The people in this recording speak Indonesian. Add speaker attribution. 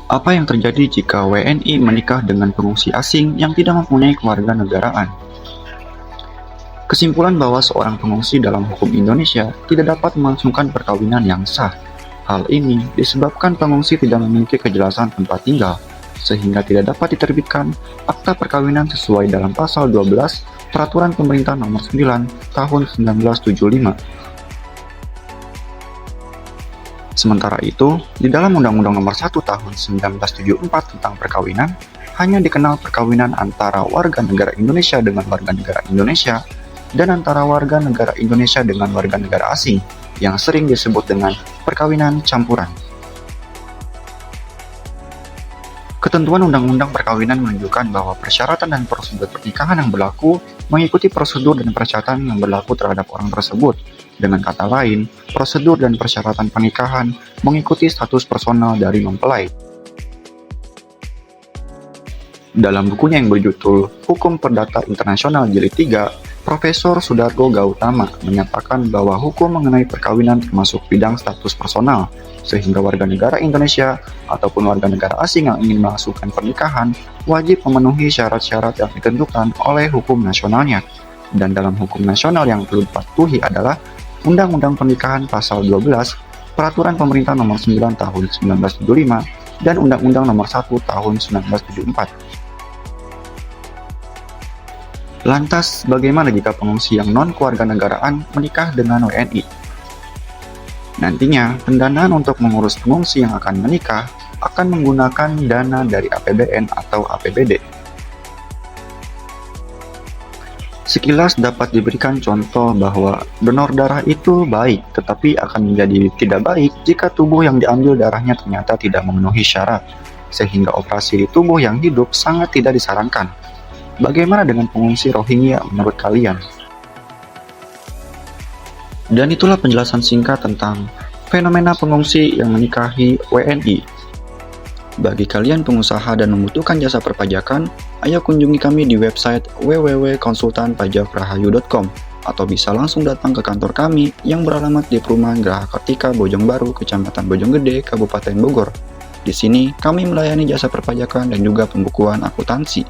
Speaker 1: Apa yang terjadi jika WNI menikah dengan pengungsi asing yang tidak mempunyai kewarganegaraan? Kesimpulan bahwa seorang pengungsi dalam hukum Indonesia tidak dapat melangsungkan perkawinan yang sah. Hal ini disebabkan pengungsi tidak memiliki kejelasan tempat tinggal, sehingga tidak dapat diterbitkan akta perkawinan sesuai dalam pasal 12 Peraturan Pemerintah Nomor 9 Tahun 1975. Sementara itu, di dalam Undang-Undang Nomor 1 Tahun 1974 tentang perkawinan, hanya dikenal perkawinan antara warga negara Indonesia dengan warga negara Indonesia dan antara warga negara Indonesia dengan warga negara asing, yang sering disebut dengan perkawinan campuran. Ketentuan Undang-Undang Perkawinan menunjukkan bahwa persyaratan dan prosedur pernikahan yang berlaku mengikuti prosedur dan persyaratan yang berlaku terhadap orang tersebut. Dengan kata lain, prosedur dan persyaratan pernikahan mengikuti status personal dari mempelai. Dalam bukunya yang berjudul Hukum Perdata Internasional Jilid 3, Profesor Sudargo Gautama menyatakan bahwa hukum mengenai perkawinan termasuk bidang status personal, sehingga warga negara Indonesia ataupun warga negara asing yang ingin melangsungkan pernikahan wajib memenuhi syarat-syarat yang ditentukan oleh hukum nasionalnya. Dan dalam hukum nasional yang perlu dipatuhi adalah Undang-Undang Pernikahan Pasal 12, Peraturan Pemerintah Nomor 9 Tahun 1975, dan Undang-Undang Nomor 1 Tahun 1974. Lantas, bagaimana jika pengungsi yang non-kewarganegaraan menikah dengan WNI? Nantinya, pendanaan untuk mengurus pengungsi yang akan menikah akan menggunakan dana dari APBN atau APBD. Sekilas dapat diberikan contoh bahwa donor darah itu baik, tetapi akan menjadi tidak baik jika tubuh yang diambil darahnya ternyata tidak memenuhi syarat, sehingga operasi di tubuh yang hidup sangat tidak disarankan. Bagaimana dengan pengungsi Rohingya menurut kalian? Dan itulah penjelasan singkat tentang fenomena pengungsi yang menikahi WNI. Bagi kalian pengusaha dan membutuhkan jasa perpajakan, ayo kunjungi kami di website www.konsultanpajakrahayu.com atau bisa langsung datang ke kantor kami yang beralamat di Perumahan Geraha Kartika, Bojong Baru, Kecamatan Bojonggede, Kabupaten Bogor. Di sini, kami melayani jasa perpajakan dan juga pembukuan akuntansi.